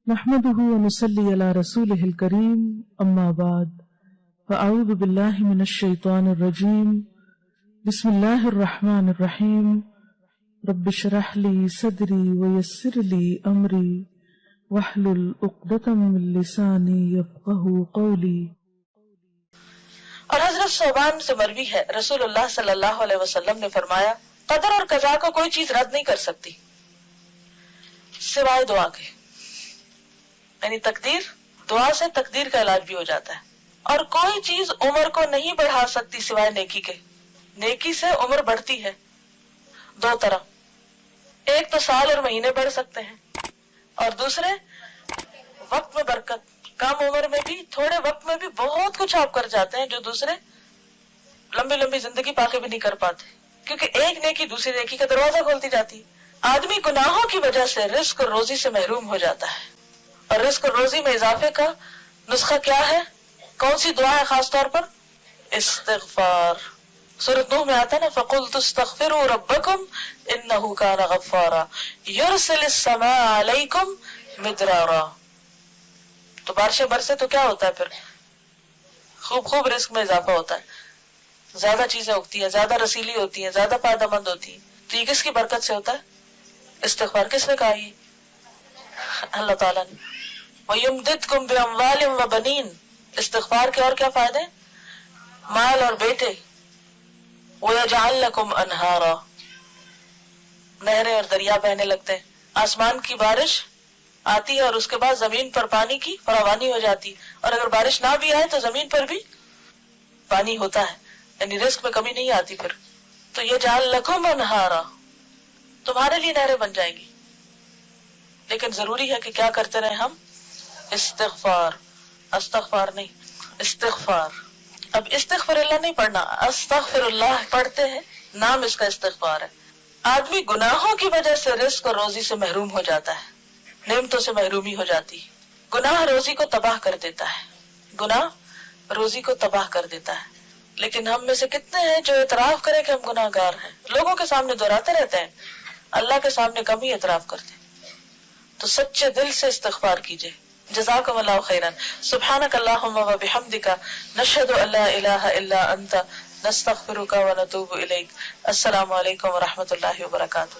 نحمده ونصلي على رسوله الكريم اما بعد فاعوذ بالله من الشيطان الرجيم بسم الله الرحمن الرحيم رب اشرح لي صدري ويسر لي امري واحلل عقدة من لساني يفقهوا قولي۔ اور حضرت صوبان سے مروی ہے رسول اللہ صلی اللہ علیہ وسلم نے فرمایا قدر اور قضا کو کوئی چیز رد نہیں کر سکتی سوائے دعا کے، یعنی تقدیر، دعا سے تقدیر کا علاج بھی ہو جاتا ہے۔ اور کوئی چیز عمر کو نہیں بڑھا سکتی سوائے نیکی کے، نیکی سے عمر بڑھتی ہے دو طرح، ایک تو سال اور مہینے بڑھ سکتے ہیں، اور دوسرے وقت میں برکت، کم عمر میں بھی تھوڑے وقت میں بھی بہت کچھ آپ کر جاتے ہیں جو دوسرے لمبی لمبی زندگی پا کے بھی نہیں کر پاتے، کیونکہ ایک نیکی دوسری نیکی کا دروازہ کھولتی جاتی ہے۔ آدمی گناہوں کی وجہ سے رزق اور روزی سے محروم ہو جاتا ہے، اور رزق اور روزی میں اضافے کا نسخہ کیا ہے؟ کون سی دعا ہے خاص طور پر؟ استغفار۔ سورۃ نوح میں آتا ہے نا فَقُلْتُ اسْتَغْفِرُوا رَبَّكُمْ إِنَّهُ كَانَ غَفَّارًا يُرْسِلِ السَّمَاءَ عَلَيْكُمْ مِدْرَارًا۔ تو بارشیں برسے تو کیا ہوتا ہے پھر؟ خوب رزق میں اضافہ ہوتا ہے، زیادہ چیزیں اگتی ہیں، زیادہ رسیلی ہوتی ہیں، زیادہ فائدہ مند ہوتی ہیں۔ تو یہ کس کی برکت سے ہوتا ہے؟ استغفار۔ کس نے کہا؟ یہ اللہ تعالیٰ نے۔ وَيُمْدِدْكُمْ بِأَمْوَالٍ وَبَنِينَ۔ استغفار کے اور کیا فائدے؟ مال اور بیٹے۔ وَيَجْعَلْ لَكُمْ أَنْهَارًا، نہریں اور دریا بہنے لگتے ہیں۔ آسمان کی بارش آتی ہے اور اس کے بعد زمین پر پانی کی فراوانی ہو جاتی، اور اگر بارش نہ بھی آئے تو زمین پر بھی پانی ہوتا ہے، یعنی رزق میں کمی نہیں آتی پھر۔ تو یجعل لکم انہارا، تمہارے لیے نہریں بن جائیں گی۔ لیکن ضروری ہے کہ کیا کرتے رہے ہم؟ استغفار، استغفار نہیں، استغفار۔ اب استغفر اللہ نہیں پڑھنا، استغفر اللہ پڑھتے ہیں، نام اس کا استغفار ہے۔ آدمی گناہوں کی وجہ سے رزق اور روزی سے محروم ہو جاتا ہے، نعمتوں سے محرومی ہو جاتی ہے۔ گناہ روزی کو تباہ کر دیتا ہے، گناہ روزی کو تباہ کر دیتا ہے۔ لیکن ہم میں سے کتنے ہیں جو اعتراف کریں کہ ہم گناہ گار ہیں؟ لوگوں کے سامنے دہراتے رہتے ہیں، اللہ کے سامنے کم ہی اعتراف کرتے ہیں۔ تو سچے دل سے استغفار کیجئے۔ جزاکم اللہ خیرا۔ سبحانک اللہم و بحمدک، نشہد ان لا الہ الا انت، نستغفرک و نتوب الیک۔ السلام علیکم و رحمۃ اللہ وبرکاتہ۔